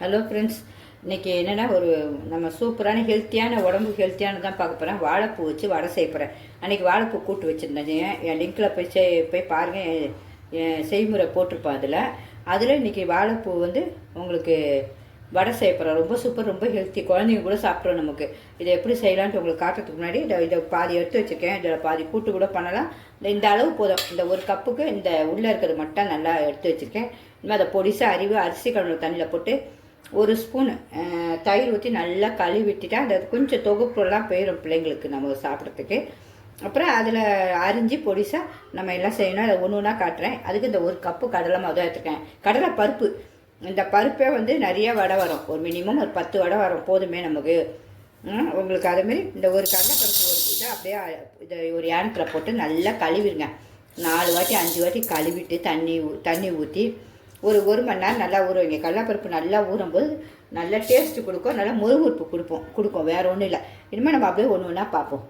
Hello friends, இன்றைக்கி என்னென்னா ஒரு நம்ம சூப்பரான ஹெல்த்தியான உடம்புக்கு ஹெல்த்தியான தான் பார்க்க போகிறேன். வாழைப்பூ வச்சு வடை செய்ய போகிறேன். அன்றைக்கி வாழைப்பூ கூட்டு வச்சுருந்தேன். என் லிங்க்கில் போய் பாருங்கள், என் செய்முறை போட்டிருப்பேன். அதில் இன்றைக்கி வாழைப்பூ வந்து உங்களுக்கு வடை செய்ய போகிறேன். ரொம்ப சூப்பர், ரொம்ப ஹெல்த்தி, குழந்தைங்க கூட சாப்பிட்றோம். நமக்கு இதை எப்படி செய்யலான்ட்டு உங்களுக்கு காட்டுறதுக்கு முன்னாடி இதை பாதி எடுத்து வச்சுருக்கேன். இதில் பாதி கூட்டு கூட பண்ணலாம். இந்த அளவு போதும். இந்த ஒரு கப்புக்கு இந்த உள்ளே இருக்கிறது மட்டும் நல்லா எடுத்து வச்சுருக்கேன். இனிமேல் அதை பொடிசாக அரிசி கழுவுன தண்ணியில் போட்டு ஒரு ஸ்பூன் தயிர் ஊற்றி நல்லா கழுவிட்டுட்டா அந்த கொஞ்சம் தொகுப்புலாம் போயிடும் பிள்ளைங்களுக்கு நம்ம சாப்பிட்றதுக்கு. அப்புறம் அதில் அரிஞ்சு பொடிசாக நம்ம எல்லாம் செய்யணும். அதை ஒன்று ஒன்றா காட்டுறேன். அதுக்கு இந்த ஒரு கப்பு கடலை மாவு தான் எடுத்துருக்கேன். கடலை பருப்பு, இந்த பருப்பே வந்து நிறைய வடை வரும். ஒரு மினிமம் ஒரு 10 வடை வரும், போதுமே நமக்கு. உங்களுக்கு அதேமாரி இந்த ஒரு கடலைப்பருப்பு ஒரு இதை அப்படியே இதை ஒரு ஏனத்தில் போட்டு நல்லா கழுவிடுங்க. 4 வாட்டி 5 வாட்டி கழுவிட்டு தண்ணி ஊற்றி ஒரு மணி நேரம் நல்லா ஊற வைங்க. கடலைப்பருப்பு நல்லா ஊறும்போது நல்லா டேஸ்ட்டு கொடுக்கும், நல்லா முறுமுறுப்பு கொடுக்கும். வேறு ஒன்றும் இல்லை. இனிமேல் நம்ம அப்படியே ஒன்று ஒன்றா பார்ப்போம்.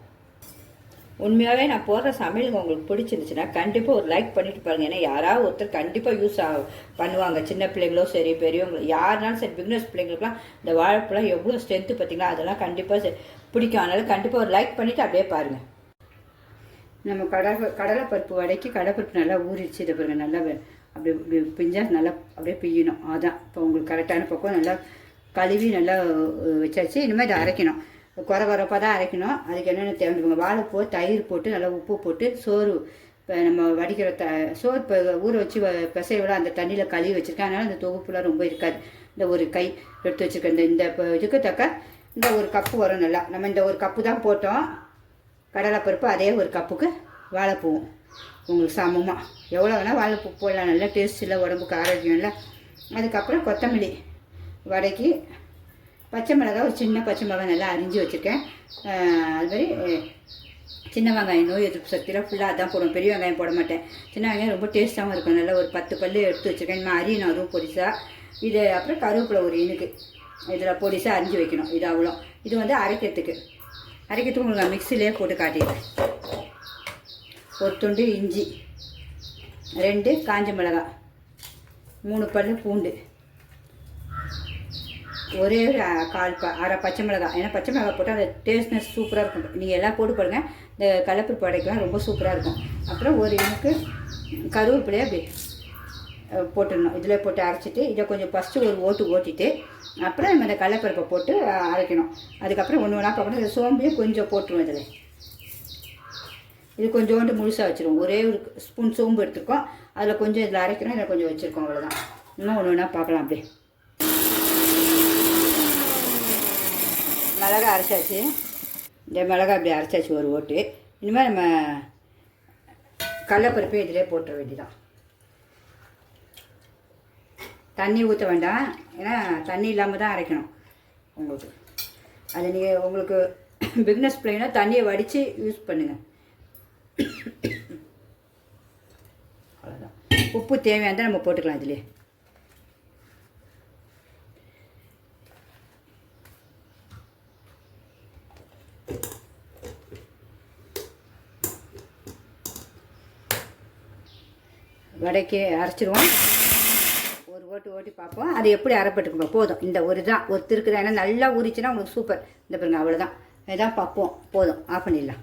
உண்மையாகவே நான் போடுற சமையலுங்க உங்களுக்கு பிடிச்சிருந்துச்சுன்னா கண்டிப்பாக ஒரு லைக் பண்ணிட்டு பாருங்கள். ஏன்னா யாராவது ஒருத்தர் கண்டிப்பாக யூஸ் பண்ணுவாங்க. சின்ன பிள்ளைங்களோ சரி, பெரியவங்களோ யாருனாலும் சரி, பிகினர்ஸ் பிள்ளைங்களுக்குலாம் இந்த வாழைப்பழம் எவ்வளோ ஸ்ட்ரென்த்து பார்த்திங்களா, அதெல்லாம் கண்டிப்பாக பிடிக்கும். அதனால் கண்டிப்பாக ஒரு லைக் பண்ணிவிட்டு அப்படியே பாருங்கள். நம்ம கடலைப்பருப்பு வடைக்கு கடலைப்பருப்பு நல்லா ஊறிடுச்சு. இதை பாருங்கள், நல்லா அப்படி பிஞ்சால் நல்லா அப்படியே பிய்யணும். அதான் இப்போ உங்களுக்கு கரெக்டான பக்கம். நல்லா கழுவி நல்லா வச்சாச்சு. இனிமேல் இதை அரைக்கணும். குறப்பாக தான் அரைக்கணும். அதுக்கு என்னென்ன தேவைப்படுங்க, வாழைப்பூ, தயிர் போட்டு நல்லா உப்பு போட்டு சோறு, இப்போ நம்ம வடிக்கிற சோறு இப்போ ஊற வச்சு பிசைவிட அந்த தண்ணியில் கழுவி வச்சுருக்கேன். அதனால் அந்த தொகுப்புலாம் ரொம்ப இருக்காது. இந்த ஒரு கை எடுத்து வச்சுருக்கேன். இந்த இப்போ இதுக்கு தக்க இந்த ஒரு கப்பு வரும். நல்லா நம்ம இந்த ஒரு கப்பு தான் போட்டோம் கடலைப்பருப்பு, அதே ஒரு கப்புக்கு வாழைப்பூவும் உங்களுக்கு சமமாக எவ்வளோ வேணால் வாழைப்பூ போடலாம். நல்லா டேஸ்ட் இல்லை, உடம்புக்கு ஆரோக்கியம் இல்லை. அதுக்கப்புறம் கொத்தமல்லி வடைக்கு பச்சை மிளகாய், ஒரு சின்ன பச்சை மிளகாய் நல்லா அரிஞ்சு வச்சுருக்கேன். அதுமாதிரி சின்ன வெங்காயம், நோய் எதிர்ப்பு சக்தியில் ஃபுல்லாக அதான் போடுவோம். பெரிய வெங்காயம் போட மாட்டேன். சின்ன வெங்காயம் ரொம்ப டேஸ்ட்டாகவும் இருக்கும். நல்லா ஒரு 10 பல் எடுத்து வச்சுருக்கேன். இன்னும் அரியணும், அதுவும் பொடிசாக. இது அப்புறம் கருவேப்பிலை ஒரு இனுக்கு இதில் பொடிசாக அரிஞ்சு வைக்கணும். இது அவ்வளோ. இது வந்து அரைக்கிறதுக்கு உங்களுக்கு மிக்சிலே போட்டு காட்டிடுறேன். ஒரு துண்டு இஞ்சி, 2 காஞ்ச மிளகாய், 3 பல் பூண்டு, ஒரே ஒரு அரை பச்சை மிளகாய். ஏன்னா பச்சை மிளகாய் போட்டால் அந்த டேஸ்ட்னஸ் சூப்பராக இருக்கும். நீங்கள் எல்லாம் போட்டு பாருங்கள், இந்த கடலைப்பருப்பு வடைக்கெல்லாம் ரொம்ப சூப்பராக இருக்கும். அப்புறம் ஒரு எனக்கு கருவேப்பிலையை அப்படி போட்டுடணும். இதில் போட்டு அரைச்சிட்டு இதை கொஞ்சம் ஃபஸ்ட்டு ஒரு ஓட்டிட்டு அப்புறம் நம்ம இந்த கடலைப்பருப்பை போட்டு அரைக்கணும். அதுக்கப்புறம் ஒன்று ஒன்றா பார்க்கணும். இந்த சோம்பையும் கொஞ்சம் போட்டுருவோம். இதில் இது கொஞ்சோண்டு முழுசாக வச்சுருவோம். ஒரே ஒரு ஸ்பூன் சோம்பு எடுத்துருக்கோம். அதில் கொஞ்சம் இதில் அரைக்கிறோம், இதில் கொஞ்சம் வச்சுருக்கோம். அவ்வளோதான். இன்னும் ஒன்று ஒன்றா பார்க்கலாம். அப்படியே மிளகா அரைச்சாச்சு. இந்த மிளகா அப்படி அரைச்சாச்சு ஒரு ஓட்டு. இனிமேல் நம்ம கடலைப்பருப்பே இதிலே போட்டுற வேண்டியதான். தண்ணி ஊற்ற வேண்டாம், ஏன்னா தண்ணி இல்லாமல் தான் அரைக்கணும் உங்களுக்கு. அது நீங்கள் உங்களுக்கு பிகினஸ் பிள்ளைங்கன்னா தண்ணியை வடித்து யூஸ் பண்ணுங்கள். அவ்வளோதான். உப்பு தேவையானதை நம்ம போட்டுக்கலாம் இதிலே. வடைக்கு அரைச்சிடுவோம். ஒரு ஓட்டி பார்ப்போம். அது எப்படி அரைப்பட்டுக்குப்போம். போதும். இந்த ஒரு தான் ஒரு திருக்குதான். ஏன்னா நல்லா ஊறிச்சுன்னா உங்களுக்கு சூப்பர். இந்த பாருங்க, அவ்வளோதான். இதான் பார்ப்போம். போதும், ஆஃப் பண்ணிடலாம்.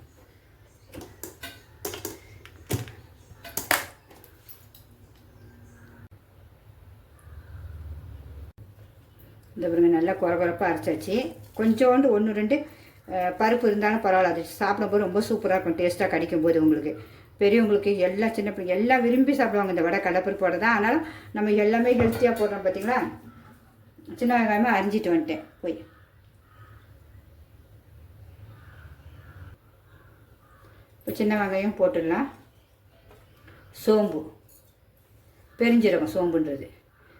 இந்த பாருங்க, நல்லா குறப்பாக அரைச்சாச்சு. கொஞ்சோண்டு 1 2 பருப்பு இருந்தாலும் பரவாயில்ல. அது சாப்பிடும்போது ரொம்ப சூப்பராக இருக்கும். டேஸ்ட்டாக கிடைக்கும்போது உங்களுக்கு பெரியவங்களுக்கு எல்லாம் சின்ன பிள்ளைங்க எல்லாம் விரும்பி சாப்பிடுவாங்க இந்த வடை. கடலைப்பருப்பு வடை தான். அதனால் நம்ம எல்லாமே ஹெல்த்தியாக போடுறோம். பார்த்தீங்களா, சின்ன வெங்காயமே அரிஞ்சிட்டு வந்துட்டேன் போய். இப்போ சின்ன வெங்காயம் போட்டுடலாம். சோம்பு, பெருஞ்சீரகம் சோம்புன்றது,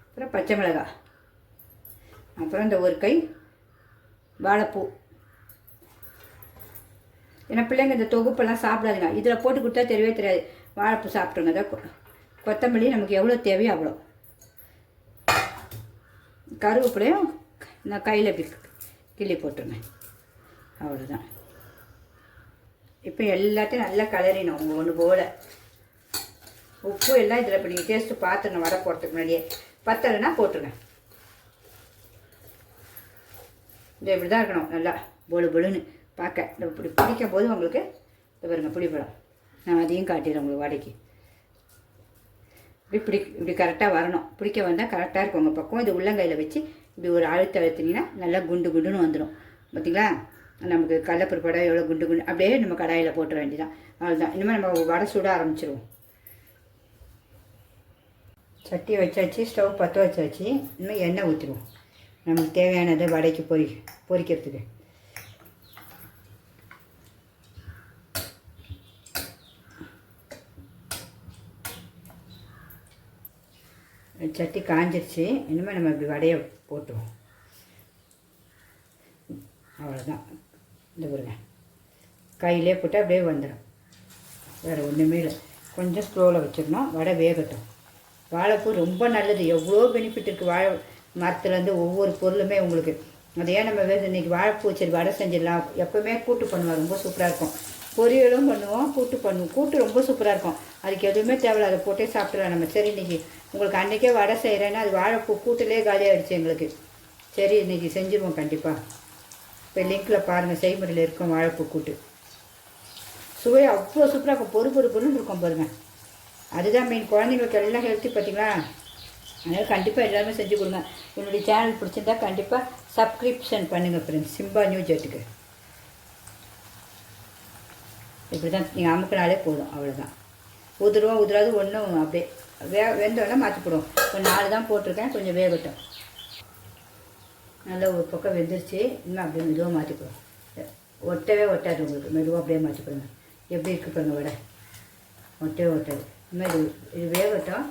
அப்புறம் பச்சை மிளகாய், அப்புறம் இந்த ஒரு கை வாழைப்பூ. ஏன்னா பிள்ளைங்க இந்த தொகுப்பெல்லாம் சாப்பிடாதுங்க. இதில் போட்டு கொடுத்தா தெரியவே தெரியாது. வாழைப்பூ சாப்பிட்ருங்க. அதான் கொத்தமல்லி நமக்கு எவ்வளோ தேவையோ அவ்வளோ. கருவேப்பிலையும் நான் கையில் கிள்ளி போட்டுருங்க. அவ்வளோதான். இப்போ எல்லாத்தையும் நல்லா கலரினோம். உங்கள் ஒன்று போல் உப்பு எல்லாம் இதில் இப்போ நீங்கள் டேஸ்ட்டு பார்த்துருங்க. வடை போடுறதுக்கு முன்னாடியே பத்தலைன்னா போட்டுருங்க. இந்த இப்படி தான் இருக்கணும், நல்லா பொழு பொழுன்னு பார்க்க. இப்படி பிடிக்கும் போது உங்களுக்கு இது பாருங்க பிடிப்படும். நான் அதையும் காட்டிடுறேன் உங்களுக்கு வடைக்கு. இப்படி கரெக்டாக வரணும். பிடிக்க வந்தால் கரெக்டாக இருக்கும் உங்கள் பக்கம். இது உள்ளங்கையில் வச்சு இப்படி ஒரு அழுத்தினீங்கன்னா நல்லா குண்டு குண்டுன்னு வந்துடும். பார்த்திங்களா? நமக்கு கடலைப்பருப்பு வடை எவ்வளோ குண்டு குண்டு அப்படியே நம்ம கடாயில் போட்டுற வேண்டியதான். அவ்வளோதான். இனிமேல் நம்ம வடை சுட ஆரம்பிச்சிடுவோம். சட்டி வச்சாச்சு, ஸ்டவ் பற்ற வச்சாச்சு. இனிமேல் எண்ணெய் ஊற்றிடுவோம் நமக்கு தேவையானதை வடைக்கு பொரிக்கிறதுக்கு. சட்டி காஞ்சிருச்சு. இனிமேல் நம்ம இப்படி வடையை போட்டுருவோம். அவ்வளோதான். இந்த பாருங்க கையிலே போட்டு அப்படியே வந்துடும். வேறு ஒன்றுமே இல்லை. கொஞ்சம் ஸ்லோவில் வச்சிடணும். வடை வேகட்டும். வாழைப்பூ ரொம்ப நல்லது. எவ்வளோ பெனிஃபிட் இருக்குது வாழை மரத்துலேருந்து. ஒவ்வொரு பொருளுமே உங்களுக்கு. அதையே நம்ம இன்றைக்கி வாழைப்பூ சரி வடை செஞ்சிடலாம். எப்போவுமே கூட்டு பண்ணுவோம், ரொம்ப சூப்பராக இருக்கும். பொரியலும் பண்ணுவோம், கூட்டு பண்ணுவோம். கூட்டு ரொம்ப சூப்பராக இருக்கும். அதுக்கு எதுவுமே தேவையில்ல, அதை போட்டே சாப்பிடலாம் நம்ம. சரி, இன்றைக்கி உங்களுக்கு அன்றைக்கே வடை செய்கிறேன்னா அது வாழைப்பூ கூட்டுலேயே காலியாகிடுச்சு எங்களுக்கு. சரி, இன்றைக்கி செஞ்சுருவோம் கண்டிப்பாக. இப்போ லிங்கில் பாருங்கள், செய்முறையில் இருக்கும் வாழைப்பூ கூட்டு. சுவை அவ்வளோ சூப்பராக இருக்கும். பொறுன்னு இருக்கும் பாருங்கள். அதுதான் மெயின். குழந்தைங்களுக்கு எல்லாம் ஹெல்த்தி பார்த்திங்களா? அதனால் கண்டிப்பாக எல்லாருமே செஞ்சு கொடுங்க. என்னுடைய சேனல் பிடிச்சிருந்தா கண்டிப்பாக சப்ஸ்கிரிப்ஷன் பண்ணுங்கள் ஃப்ரெண்ட்ஸ். Simba news ஜெட்டுக்கு. இப்படி தான் நீங்கள் அமுக்கினாலே போதும். அவ்வளோதான். உதிராது ஒன்றும் அப்படியே வெந்தோடனே மாற்றி போடுவோம். இப்போ 4 தான் போட்டிருக்கேன், கொஞ்சம் வேகட்டும். நல்லா ஒரு பக்கம் வெந்துருச்சு. இன்னும் அப்படியே மெதுவாக மாற்றி போடுவோம். ஒட்டவே ஒட்டாது உங்களுக்கு. மெதுவாக அப்படியே மாற்றி போடுங்க. எப்படி இருக்குது பாருங்க வடை. ஒட்டவே ஒட்டாது. இனிமேல் இது வேகட்டும்.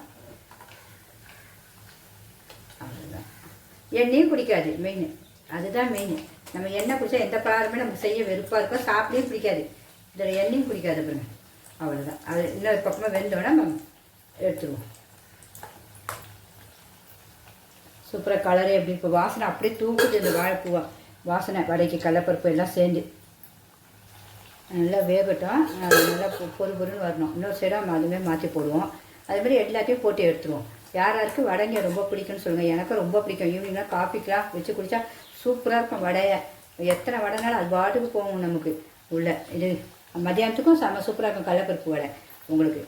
அவ்வளோதான். எண்ணெயும் குடிக்காது மெயின். அதுதான் மெயின். நம்ம எண்ணெய் குடித்தா எந்த பலகாரமே நமக்கு செய்ய வெறுப்பாக இருக்கும், சாப்பிடையும் பிடிக்காது. இதில் எண்ணெயும் குடிக்காது பாருங்க. அவ்வளோதான். அது இன்னொரு பக்கமாக வெந்தோடனே நம்ம எடுத்துருவோம். சூப்பராக கலரே எப்படி இப்போ வாசனை அப்படியே தூக்குது. இந்த வாழைப்பூவா வாசனை வடைக்கு கடலைப்பருப்பு எல்லாம் சேர்ந்து நல்லா வேகட்டும். நல்லா பொறுன்னு வரணும். இன்னொரு சைடாக அதுவுமே மாற்றி போடுவோம். அதுமாதிரி எல்லாத்தையும் போட்டு எடுத்துருவோம். யாருக்கு வடைங்க ரொம்ப பிடிக்கும்னு சொல்லுங்கள். எனக்கும் ரொம்ப பிடிக்கும். ஈவினிங்லாம் காஃபிக்கெலாம் வச்சு குடித்தா சூப்பராக இருக்கும் வடையை. எத்தனை வடைனாலும் அது பாட்டுக்கு போகும் நமக்கு உள்ள. இது மதியானத்துக்கும் செம்ம சூப்பராக இருக்கும் கடலைப்பருப்பு வடை உங்களுக்கு.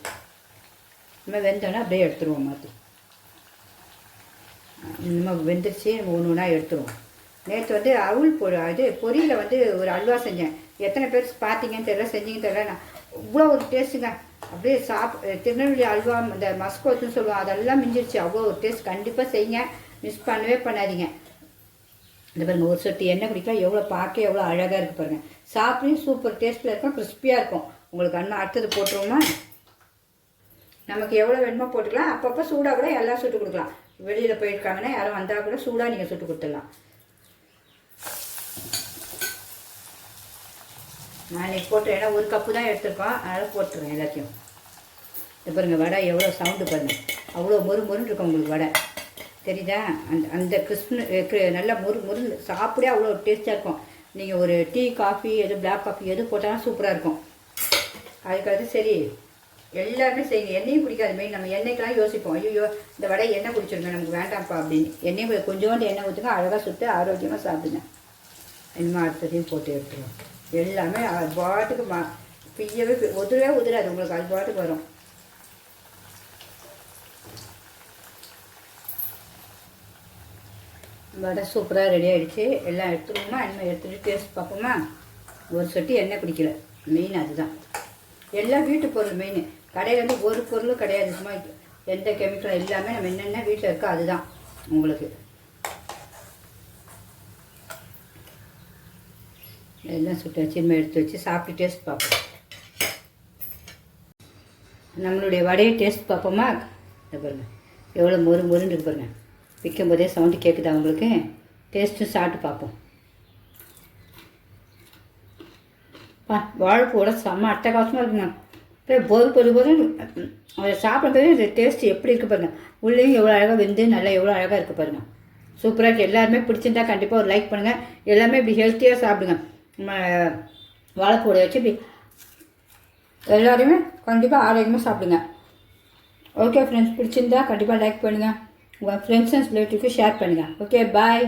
இனிமேல் வெந்தோன்னா அப்படியே எடுத்துருவோம் மாற்றி. இனிமேல் வெந்துருச்சு. நம்ம ஒன்று ஒன்றா எடுத்துருவோம். நேற்று அவுள் பொரியில் ஒரு அல்வா செஞ்சேன். எத்தனை பேர் பார்த்தீங்கன்னு தெரியல, செஞ்சீங்கன்னு தெரியல. நான் இவ்வளோ ஒரு டேஸ்ட்டுங்க. அப்படியே திருநெல்வேலி அல்வா இந்த மஸ்கோத்துன்னு சொல்லுவோம், அதெல்லாம் மிஞ்சிருச்சு. அவ்வளோ ஒரு டேஸ்ட். கண்டிப்பாக செய்யுங்க, மிஸ் பண்ணவே பண்ணாதீங்க. இந்த பாருங்கள், ஒரு சொட்டு எண்ணெய் குடிக்கலாம். எவ்வளோ பார்க்க எவ்வளோ அழகாக இருக்குது பாருங்கள். சாப்பிட்டையும் சூப்பர் டேஸ்ட்டில் இருக்கும், கிறிஸ்பியாக இருக்கும் உங்களுக்கு. அண்ணா அடுத்தது போட்டுருவோமா? நமக்கு எவ்வளோ வேணுமோ போட்டுக்கலாம். அப்பப்போ சூடாக கூட எல்லாம் சுட்டு கொடுக்கலாம். வெளியில் போயிருக்காங்கன்னா யாரும் வந்தால் கூட சூடாக நீங்கள் சுட்டு கொடுத்துடலாம். நான் இன்றைக்கி போட்டுறேன். ஏன்னா ஒரு கப்பு தான் எடுத்துருக்கோம், அதனால் போட்டுருவேன் எல்லாத்தையும். இது பாருங்கள் வடை எவ்வளோ சவுண்டு பாருங்கள். அவ்வளோ மொறுன்னு இருக்கும் உங்களுக்கு வடை. தெரியுதா? அந்த கிறிஸ்பு நல்லா முருன்னு சாப்பிடே அவ்வளோ டேஸ்ட்டாக இருக்கும். நீங்கள் ஒரு டீ காஃபி எது பிளாக் காஃபி எது போட்டாலும் சூப்பராக இருக்கும். அதுக்காக சரி எல்லாருமே செய்யுங்க. எண்ணெயும் பிடிக்காது மெயின். நம்ம எண்ணெய்க்கெலாம் யோசிப்போம், ஐயோ இந்த வடை எண்ணெய் குடிச்சிருங்க நமக்கு வேண்டாம்ப்பா அப்படின்னு. எண்ணெய் கொஞ்சோண்டு எண்ணெய் ஊற்றுங்க, அழகாக சுட்டு ஆரோக்கியமாக சாப்பிடுங்க. இனிமேல் அடுத்ததையும் போட்டு எடுத்துருவோம். எல்லாமே அது பாட்டுக்கு பிய்யவே உதிராது உங்களுக்கு. அது பாட்டுக்கு வரும். வடை சூப்பராக ரெடி ஆகிடுச்சு. எல்லாம் எடுத்துருவோமா? இனிமேல் எடுத்துகிட்டு டேஸ்ட் பார்ப்போமா? ஒரு சொட்டு எண்ணெய் குடிக்கல. மெயின் அதுதான். எல்லாம் வீட்டு பொருள் மெயின். கடையில் ஒரு பொருளும் கிடையாது. சும்மா எந்த கெமிக்கலும் எல்லாமே நம்ம என்னென்ன வீட்டில் இருக்கோ அதுதான் உங்களுக்கு. எல்லாம் சுட்டு வச்சு இனிமேல் எடுத்து வச்சு சாப்பிட்டு டேஸ்ட் பார்ப்போம். நம்மளுடைய வடையை டேஸ்ட் பார்ப்போமா? இதை பாருங்கள் எவ்வளோ மொறுன்னு இருக்கு பாருங்கள். விற்கும் போதே சவுண்டு கேட்குதா உங்களுக்கு? டேஸ்ட்டு சாப்பிட்டு பார்ப்போம். வாழைப்பூவோட செம்ம அட்டகாசமாக இருக்குங்க. பொறு அதை சாப்பிடும்போது டேஸ்ட்டு எப்படி இருக்குது பாருங்கள். உள்ளேயும் எவ்வளோ அழகாக வெந்து நல்லா எவ்வளோ அழகாக இருக்குது பாருங்கள். சூப்பராக இருக்குது. எல்லாருமே பிடிச்சிருந்தா கண்டிப்பாக ஒரு லைக் பண்ணுங்கள். எல்லாமே இப்படி ஹெல்த்தியாக சாப்பிடுங்க. வாழைப்பூட வச்சு இப்படி எல்லோருமே கண்டிப்பாக ஆரோக்கியமாக சாப்பிடுங்க. ஓகே ஃப்ரெண்ட்ஸ், பிடிச்சிருந்தா கண்டிப்பாக லைக் பண்ணுங்கள். உங்கள் ஃப்ரெண்ட்ஸ் அண்ட் ரிலேட்டிவ்க்கு ஷேர் பண்ணுங்கள். ஓகே, பாய்.